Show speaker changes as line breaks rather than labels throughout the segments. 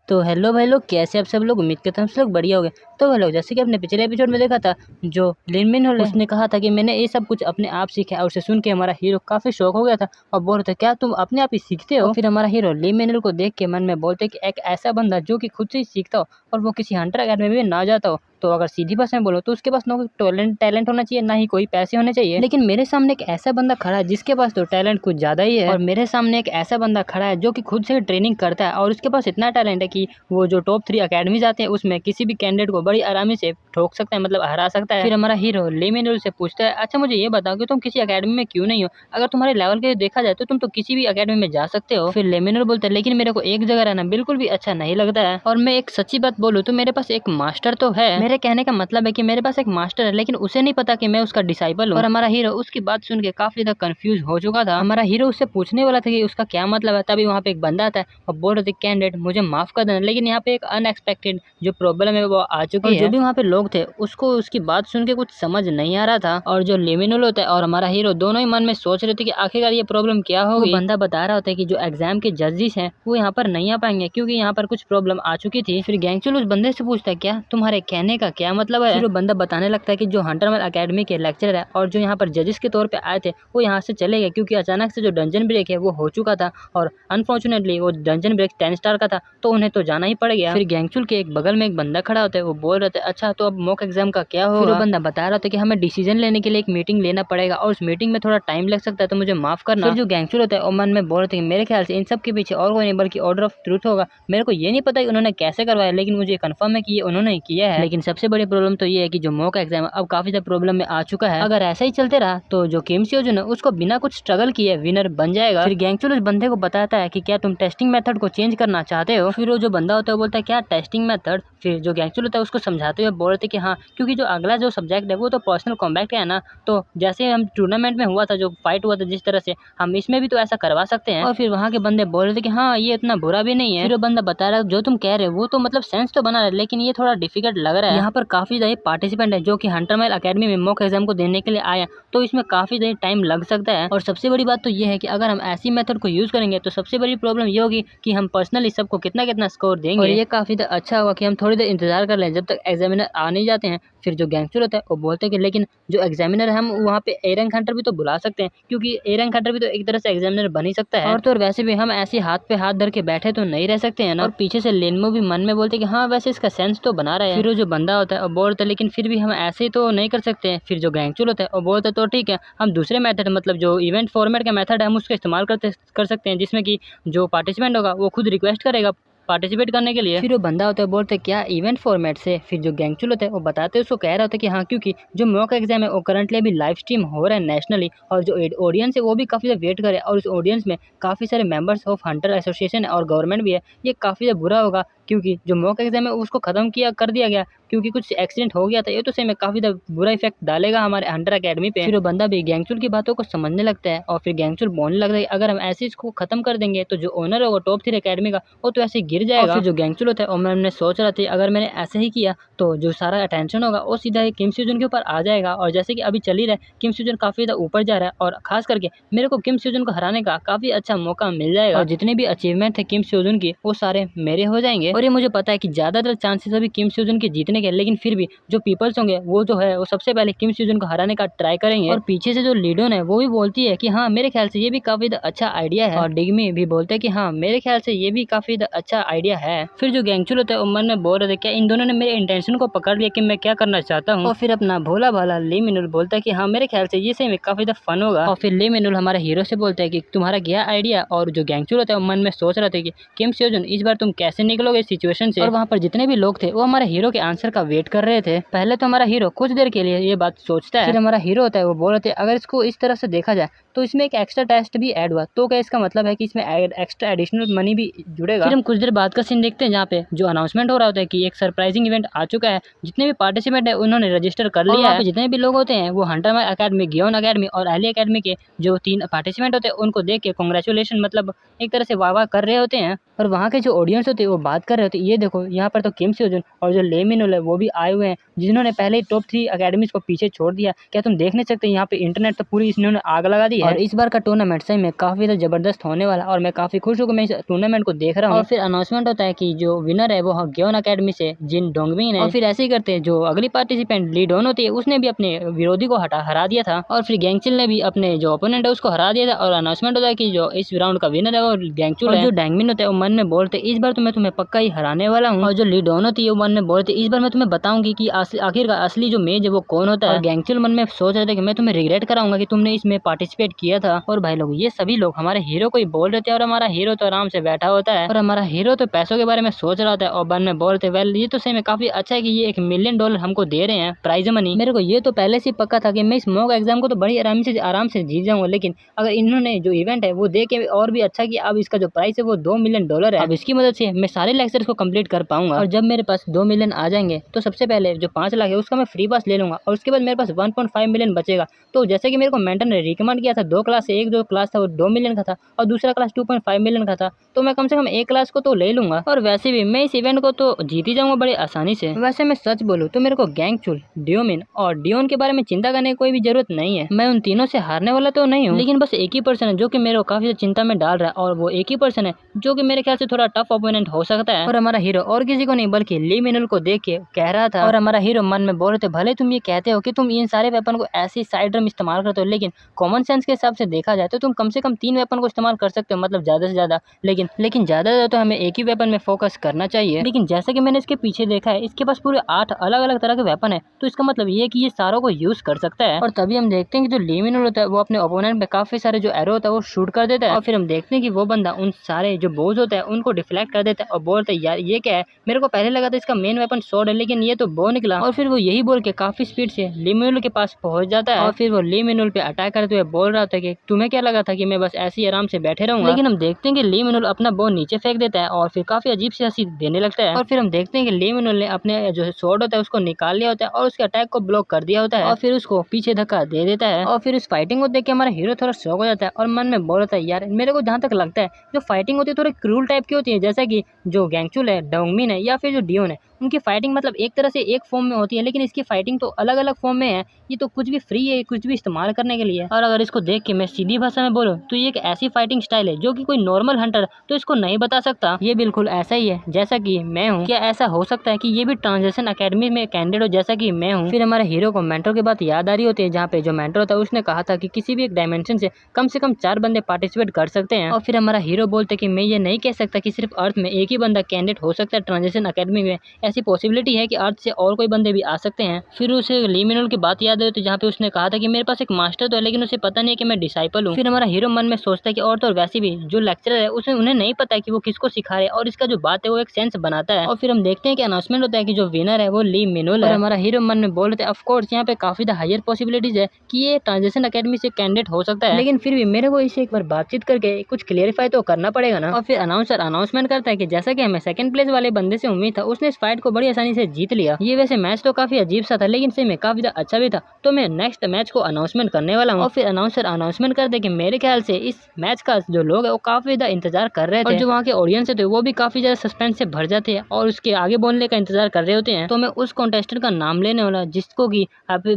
तो हेलो भाई लोग, कैसे आप सब लोग। उम्मीद करते हैं हम सब लोग बढ़िया हो गए। तो भाई लोग, जैसे कि आपने पिछले एपिसोड में देखा था, जो लिन मिनहोल है उसने कहा था कि मैंने ये सब कुछ अपने आप सीखा और उसे सुन के हमारा हीरो काफी शौक हो गया था और बोल रहे थे क्या तुम अपने आप ही सीखते हो। और फिर हमारा हीरो लिन मिनहोल को देख के मन में बोलते कि एक ऐसा बंदा जो कि खुद से ही सीखता हो और वो किसी हंटर अकेडमी में ना जाता हो, तो अगर सीधी भाषा में बोलो तो उसके पास ना कोई टैलेंट होना चाहिए, ना ही कोई पैसे होने चाहिए। लेकिन मेरे सामने एक ऐसा बंदा खड़ा है जिसके पास तो टैलेंट कुछ ज्यादा ही है, और मेरे सामने एक ऐसा बंदा खड़ा है जो कि खुद से ट्रेनिंग करता है और उसके पास इतना टैलेंट है कि वो जो टॉप 3 अकेडमी जाते हैं उसमें किसी भी कैंडिडेट को बड़ी आरामी से ठोक सकता है, मतलब हरा सकता है। फिर हमारा हीरो ली मिनहोल से पूछता है, अच्छा मुझे ये बताओ कि तुम किसी अकेडमी में क्यों नहीं हो, अगर तुम्हारे लेवल के देखा जाए तो तुम तो किसी भी अकेडमी में जा सकते हो। फिर ली मिनहोल बोलता है लेकिन मेरे को एक जगह रहना बिल्कुल भी अच्छा नहीं लगता है, और मैं एक सच्ची बात बोलूँ तो मेरे पास एक मास्टर तो है। मेरे कहने का मतलब है कि मेरे पास एक मास्टर है लेकिन उसे नहीं पता कि मैं उसका डिसाइपल हूँ। और हमारा हीरो उसकी बात सुन के काफी ज्यादा कंफ्यूज हो चुका था। हमारा हीरो उससे पूछने वाला था कि उसका क्या मतलब है, तभी वहाँ पे एक बंदा आता है और बोल रहे थे कैंडिडेट मुझे माफ कर देना, लेकिन यहाँ पे एक अनएक्सपेक्टेड जो प्रॉब्लम है वो आ चुकी है। जो भी वहाँ पे लोग थे उसको उसकी बात सुन के कुछ समझ नहीं आ रहा था, और जो ली मिनहोल होता है और हमारा हीरो दोनों ही मन में सोच रहे थे कि आखिरकार ये प्रॉब्लम क्या होगी। वो बंदा बता रहा होता है कि जो एग्जाम के जजेस हैं वो यहाँ पर नहीं आ पाएंगे क्योंकि यहाँ पर कुछ प्रॉब्लम आ चुकी थी। फिर गैंगचुल उस बंदे से पूछता है क्या तुम्हारे कहने का क्या मतलब है। फिर वो बंदा बताने लगता है कि जो हंटरमैन अकेडमी के लेक्चरर है और जो यहाँ पर जजेस के तौर पे आए थे वो यहाँ से चले गए क्योंकि अचानक से जो डंजन ब्रेक है वो हो चुका था, और अनफॉर्चुनेटली वो डंजन ब्रेक 10 स्टार का था तो उन्हें तो जाना ही पड़ गया। फिर गैंगचुल के एक बगल में एक बंदा खड़ा होता है, वो बोल रहे थे अच्छा तो अब मॉक एग्जाम का क्या होगा। फिर वो बंदा बता रहा था कि हमें डिसीजन लेने के लिए एक मीटिंग लेना पड़ेगा और उस मीटिंग में थोड़ा टाइम लग सकता है तो मुझे माफ करना। फिर जो गैंगचुल होता है वो मन में बोल रहे थे कि मेरे ख्याल से इन सब के पीछे और कोई नहीं बल्कि ऑर्डर ऑफ ट्रूथ होगा। मेरे को ये नहीं पता कि उन्होंने कैसे करवाया, लेकिन मुझे कंफर्म है कि ये उन्होंने ही किया है। लेकिन सबसे बड़ी प्रॉब्लम तो ये है कि जो मॉक एग्जाम अब काफी ज्यादा प्रॉब्लम में आ चुका है। अगर ऐसा ही चलते रहा तो जो किम सियोजून है उसको बिना कुछ स्ट्रगल किए विनर बन जाएगा। फिर गैंगचुल उस बंदे को बताता है कि क्या तुम टेस्टिंग मेथड को चेंज करना चाहते हो। फिर वो जो बंदा होता है वो बोलता है क्या टेस्टिंग मेथड। फिर जो गैंगचुल होता है उसको समझाते हुए बोल रहे थे कि हाँ क्योंकि जो अगला जो सब्जेक्ट है वो तो पर्सनल कॉम्बैट का है ना, तो जैसे हम टूर्नामेंट में हुआ था जो फाइट हुआ था जिस तरह से हम इसमें भी तो ऐसा करवा सकते हैं। और फिर वहाँ के बंदे बोल रहे थे कि हाँ ये इतना बुरा भी नहीं है। फिर वो बंदा बता रहा है जो तुम कह रहे हो वो तो मतलब सेंस तो बना रहा है लेकिन ये थोड़ा डिफिकल्ट लग रहा है। यहाँ पर काफी ज्यादा पार्टिसिपेंट है जो कि हंटरमैन अकेडमी में मॉक एग्जाम को देने के लिए आया, तो इसमें काफी ज्यादा टाइम लग सकता है। और सबसे बड़ी बात तो ये है कि अगर हम ऐसी मेथड को यूज करेंगे तो सबसे बड़ी प्रॉब्लम ये होगी कि हम पर्सनली सबको कितना कितना स्कोर देंगे, और ये काफी अच्छा होगा कि हम थोड़ी देर इंतजार कर लें जब तक एग्जामिनर आ नहीं जाते हैं। फिर जो गैंगस्टर होता है वो बोलते हैं कि लेकिन जो एग्जामिनर है हम वहाँ पे ए रैंक हंटर भी तो बुला सकते हैं क्योंकि ए रैंक हंटर भी तो एक तरह से एग्जामिनर बन ही सकता है, और तो और वैसे भी हम ऐसे हाथ पे हाथ धर के बैठे तो नहीं रह सकते हैं ना। और पीछे से लेनमो भी मन में बोलते कि हाँ वैसे इसका सेंस तो बना रहा है। फिर वो जो बंदा होता है वो बोलता है लेकिन फिर भी हम ऐसे तो नहीं कर सकते हैं। फिर जो गैंगचुल होता है वो बोलता है तो ठीक है हम दूसरे मेथड मतलब जो इवेंट फॉर्मेट का मेथड है हम उसका इस्तेमाल कर सकते हैं, जिसमें कि जो पार्टिसिपेंट होगा वो खुद रिक्वेस्ट करेगा पार्टिसिपेट करने के लिए। फिर वो बंदा होता है बोलते क्या इवेंट फॉर्मेट से। फिर जो गैंगचुल होता है वो बताते हैं उसको कह रहा होता है कि हाँ क्योंकि जो मॉक एग्जाम है वो करंटली अभी लाइव स्ट्रीम हो रहा है नेशनली, और जो ऑडियंस है वो भी काफ़ी वेट करे, और उस ऑडियंस में काफ़ी सारे मेंबर्स ऑफ हंटर एसोसिएशन है और गवर्नमेंट भी है। ये काफ़ी बुरा होगा क्योंकि जो मॉक एग्जाम है उसको खत्म कर दिया गया क्योंकि कुछ एक्सीडेंट हो गया था, ये तो सही में काफ़ी बुरा इफेक्ट डालेगा हमारे हंटर अकेडमी पे। फिर वो बंदा भी गैंगचुल की बातों को समझने लगता है और फिर गैंगचुल बोलने लगता है अगर हम ऐसे इसको खत्म कर देंगे तो जो ओनर होगा टॉप 3 अकेडमी का वो तो ऐसे गिर जाएगा। और फिर जो गैंगचुल होता है और मैंने सोच रहा था अगर मैंने ऐसे ही किया तो जो सारा अटेंशन होगा वो सीधा ही किम सियोजून के ऊपर आ जाएगा, और जैसे कि अभी चल ही रहा है किम सियोजून काफ़ी ज़्यादा ऊपर जा रहा है और खास करके मेरे को किम सियोजून को हराने का काफ़ी अच्छा मौका मिल जाएगा, और जितने भी अचीवमेंट थे किम सियोजून की वो सारे मेरे हो जाएंगे। और ये मुझे पता है कि ज़्यादातर चांसेस अभी किम सियोजून के जीतने के, लेकिन फिर भी जो पीपल्स होंगे वो जो है वो सबसे पहले किम सियोजून को हराने का ट्राई करेंगे। और पीछे से जो लीडोन है वो भी बोलती है कि हाँ मेरे ख्याल से ये भी काफ़ी अच्छा आइडिया है, और डिग्मी भी बोलते हैं कि हाँ मेरे ख्याल से ये भी काफ़ी अच्छा आइडिया है। फिर जो गैंगचुल होता है वो मन में बोल रहे थे क्या इन दोनों ने मेरे इंटेंशन को पकड़ लिया कि मैं क्या करना चाहता हूँ। और फिर अपना भोला भाला ली मिनहोल बोलता है कि हाँ मेरे ख्याल से ये सही में काफ़ी फन होगा। और फिर ली मिनहोल हमारे हीरो से बोलता है कि तुम्हारा क्या आइडिया। और जो गैंगचुल होता है वो मन में सोच रहा था कि किम सियोजून इस बार तुम कैसे निकलोगे इस सिचुएशन से। और वहाँ पर जितने भी लोग थे वो हमारे हीरो के आंसर का वेट कर रहे थे। पहले तो हमारा हीरो कुछ देर के लिए ये बात सोचता है, फिर हमारा हीरो होता है वो बोल रहे थे अगर इसको इस तरह से देखा जाए तो इसमें एक एक्स्ट्रा टेस्ट भी ऐड हुआ, तो क्या इसका मतलब है कि इसमें एक्स्ट्रा एडिशनल मनी भी जुड़ेगा। फिर हम कुछ देर बाद का सीन देखते हैं जहाँ पे जो अनाउंसमेंट हो रहा होता है कि एक सरप्राइजिंग इवेंट आ चुका है, जितने भी पार्टिसिपेंट है उन्होंने रजिस्टर कर लिया है। जितने भी लोग होते हैं वो हंटरमैन अकेडमी, गियोन अकेडमी और एली अकेडमी के जो 3 पार्टिसिपेंट होते हैं उनको देख के कांग्रेचुलेशन मतलब एक तरह से वाह वाह कर रहे होते हैं। और वहाँ के जो ऑडियंस होते हैं वो बात कर रहे होते हैं ये देखो यहाँ पर तो किम सियोजून और जो ली मिनहोल है वो भी आए हुए हैं जिन्होंने पहले ही टॉप 3 अकेडमीज को पीछे छोड़ दिया। क्या तुम देख नहीं सकते यहाँ पे इंटरनेट तो पूरी इन्होंने आग लगा दी है। और इस बार का टूर्नामेंट सही में काफी जबरदस्त होने वाला, और मैं काफी खुश हूँ कि मैं इस टूर्नामेंट को देख रहा हूँ। और फिर अनाउंसमेंट अनाउंसमेंट होता है कि जो विनर है वो ग्योन अकेडमी से जिन डोंगमिन है। और फिर ऐसे ही करते हैं जो अगली पार्टिसिपेंट ली डॉन होती है उसने भी अपने विरोधी को हरा दिया था और फिर गैंगचिल ने भी अपने जो ओपोनेंट है उसको हरा दिया था। और अनाउंसमेंट होता है कि जो इस राउंड का विनर है वो गैंगचुल है। जो डैंगमिन होता है वो मन में बोलते इस बार तो मैं तुम्हें पक्का ही हराने वाला हूँ। और जो ली डॉन होती है वो मन में बोलते इस बार मैं तुम्हें बताऊंगी कि आखिर का असली जो मेज है वो कौन होता है। गैंगचुल मन में सोच रहे थे कि मैं तुम्हें रिग्रेट कराऊंगा कि तुमने इसमें पार्टिसिपेट किया था। और भाई लोग ये सभी लोग हमारे हीरो को ही बोल रहे थे और हमारा हीरो तो आराम से बैठा होता है और हमारा हीरो तो पैसों के बारे में सोच रहा होता है और मन में बोलते वेल ये तो सही में काफी अच्छा है कि ये $1 मिलियन हमको दे रहे हैं प्राइज मनी। मेरे को ये तो पहले से पक्का था कि मैं इस मॉक एग्जाम को तो बड़ी आराम से जीत जाऊंगा, लेकिन अगर इन्होंने जो इवेंट है वो दे के और भी अच्छा कि अब इसका जो प्राइस है वो $2 मिलियन है। अब इसकी मदद से मैं सारे लेक्चर्स को कंप्लीट कर पाऊंगा और जब मेरे पास 2 मिलियन आ जाएंगे तो सबसे पहले जो 5 लाख है उसका मैं फ्री पास ले लूंगा और उसके बाद मेरे पास 1.5 मिलियन बचेगा। तो जैसे कि मेरे को मेंटर ने रिकमेंड किया था 2 क्लास से, एक जो क्लास था वो 2 मिलियन का था और दूसरा क्लास 2.5 मिलियन का था, तो मैं कम से कम एक क्लास को तो ले लूंगा और वैसे भी मैं इस इवेंट को तो जीत ही जाऊंगा बड़ी आसानी से। वैसे मैं सच बोलूं तो मेरे को गैंगचुल, डियोमिन और डियोन के बारे में चिंता करने की कोई भी जरूरत नहीं है। मैं उन तीनों से हारने वाला तो नहीं हूँ, लेकिन बस एक ही पर्सन है जो कि मेरे को काफी चिंता में डाल रहा है और वो एक ही पर्सन है जो कि मेरे ख्याल से थोड़ा टफ ओपोनेंट हो सकता है। और हमारा हीरो और किसी को नहीं बल्कि ली मिनल को देख के कह रहा था और हमारा हीरो मन में बोल रहे थे भले तुम ये कहते हो कि तुम इन सारे वेपन को ऐसी साइड में इस्तेमाल करते हो, लेकिन कॉमन सेंस के हिसाब से देखा जाए तो तुम कम से कम 3 वेपन को इस्तेमाल कर सकते हो, मतलब ज्यादा से ज्यादा। लेकिन ज्यादा तो हमें एक ही वेपन में फोकस करना चाहिए। लेकिन जैसा कि मैंने इसके पीछे देखा है इसके पास पूरे 8 अलग अलग तरह के वेपन है, तो इसका मतलब ये है कि ये सारों को यूज कर सकता है। और तभी हम देखते हैं कि जो ली मिनल होता है वो अपने ओपोनेंट पे काफी सारे जो एरो होता है वो शूट कर देता है और फिर हम देखते हैं कि वो बंदा उन सारे जो बोझ होता है उनको डिफ्लेक्ट कर देता है और बोलता है यार ये क्या है, मेरे को पहले लगा था इसका मेन वेपन स्वॉर्ड है लेकिन ये तो बो निकला। और फिर वो यही बोल के काफी स्पीड से ली मिनल के पास पहुंच जाता है और फिर वो ली मिनल पे अटैक करते हुए बोल रहा था कि तुम्हें क्या लगा था कि मैं बस ऐसे ही आराम से बैठे रहूंगा। लेकिन हम देखते हैं कि ली मिनल अपना बो नीचे फेंक देता है और फिर काफी अजीब सी हंसी देने लगता है और फिर हम देखते हैं कि ली मिनल ने अपने जो स्वॉर्ड होता है उसको निकाल लिया होता है और उसके अटैक को ब्लॉक कर दिया होता है और फिर उसको पीछे धक्का दे देता है। और फिर उस फाइटिंग को देख के हमारा हीरो थोड़ा शॉक हो जाता है और मन में बोल रहा था यार मेरे को जहाँ तक लगता है जो फाइटिंग होती है थोड़ी क्रूल टाइप की होती है, जैसा कि जो गैंगचुल है, डोंगमिन है या फिर जो डियोन है उनकी फाइटिंग मतलब एक तरह से एक फॉर्म में होती है, लेकिन इसकी फाइटिंग तो अलग अलग फॉर्म में है। ये तो कुछ भी फ्री है, कुछ भी इस्तेमाल करने के लिए। और अगर इसको देख के मैं सीधी भाषा में बोलूँ तो ये एक ऐसी फाइटिंग स्टाइल है जो कि कोई नॉर्मल हंटर तो इसको नहीं बता सकता। ये बिल्कुल ऐसा ही है जैसा कि मैं हूँ। क्या ऐसा हो सकता है कि ये भी ट्रांजिशन अकेडमी में कैंडिडेट हो जैसा कि मैं हूँ? फिर हमारे हीरो को मेंटर की बात याद आ रही होती है, जहाँ पे जो मेंटर होता है उसने कहा था कि किसी भी एक डायमेंशन से कम 4 बंदे पार्टिसिपेट कर सकते हैं। और फिर हमारा हीरो बोलते कि मैं ये नहीं कह सकता कि सिर्फ अर्थ में एक ही बंदा कैंडिडेट हो सकता है ट्रांजिशन अकेडमी में, ऐसी पॉसिबिलिटी है कि अर्थ से और कोई बंदे भी आ सकते हैं। फिर उसे ली मिनल की बात याद आई तो जहाँ पे उसने कहा था कि मेरे पास एक मास्टर तो है लेकिन उसे पता नहीं है कि मैं डिसाइपल हूँ। फिर हमारा हीरो मन में सोचता है कि और तो वैसे भी जो लेक्चरर है उसे उन्हें नहीं पता है कि वो किसको सिखा रहे और इसका जो बात है वो एक सेंस बनाता है। और फिर हम देखते हैं कि अनाउंसमेंट होता है कि जो विनर है वो ली मिनल है। और हमारा हीरो मन में बोल रहे थे ऑफ कोर्स यहाँ पे काफी हायर पॉसिबिलिटीज है कि ये ट्रांजिशन अकेडमी से कैंडिडेट हो सकता है, लेकिन फिर भी मेरे को इसे एक बार बातचीत करके कुछ क्लियरिफाई तो करना पड़ेगा ना। और फिर अनाउंसर अनाउंसमेंट करता है कि जैसा कि हमें सेकंड प्लेस वाले बंदे से उम्मीद था उसने इस फाइट को बड़ी आसानी से जीत लिया। ये वैसे मैच तो काफी अजीब सा था लेकिन सही में काफी अच्छा भी था, तो मैं नेक्स्ट मैच को अनाउंसमेंट करने वाला हूँ। और फिर अनाउंसर अनाउंसमेंट करते कि मेरे ख्याल से इस मैच का जो लोग है वो काफी ज्यादा इंतजार कर रहे थे और जो वहाँ के ऑडियंस थे वो भी काफी ज्यादा सस्पेंस से भर जाते हैं और उसके आगे बोलने का इंतजार कर रहे होते हैं। तो मैं उस कॉन्टेस्टेंट का नाम लेने वाला जिसको की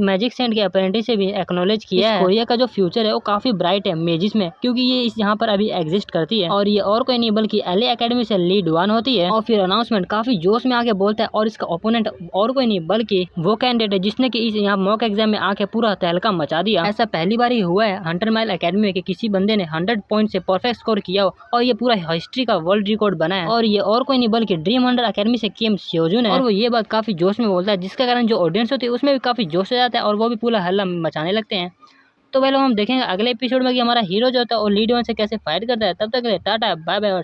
मैजिक सेंट के अप्रेंटिस से भी एक्नॉलेज किया है। कोरिया का जो फ्यूचर है वो काफी ब्राइट है मेजिस में, क्योंकि ये इस यहाँ पर अभी एग्जिस्ट करती है और ये और कोई नहीं बल्कि एलए एकेडमी से ली डुआन होती है। और फिर अनाउंसमेंट काफी जोश में आके बोलता है और इसका ओपोनेंट और कोई नहीं बल्कि वो कैंडिडेट है जिसने कि इस यहाँ मॉक एग्जाम में आके पूरा तहलका मचा दिया। ऐसा पहली बार ही हुआ है हंटर माइल एकेडमी में कि किसी बंदे ने 100 पॉइंट से परफेक्ट स्कोर किया हो और ये पूरा हिस्ट्री का वर्ल्ड रिकॉर्ड बना है। और ये और कोई नहीं बल्कि ड्रीम हंटर एकेडमी से किम स्योजुन है और वो ये बात काफी जोश में बोलता है जिसके कारण जो ऑडियंस होती है उसमें भी काफी जोश हो जाता है और वो भी पूरा हल्ला मचाने लगते हैं। तो वह लोग हम देखेंगे अगले एपिसोड में कि हमारा हीरो जो होता है वो लीड वन से कैसे फाइट करता है। तब तक के लिए टाटा बाय बाय।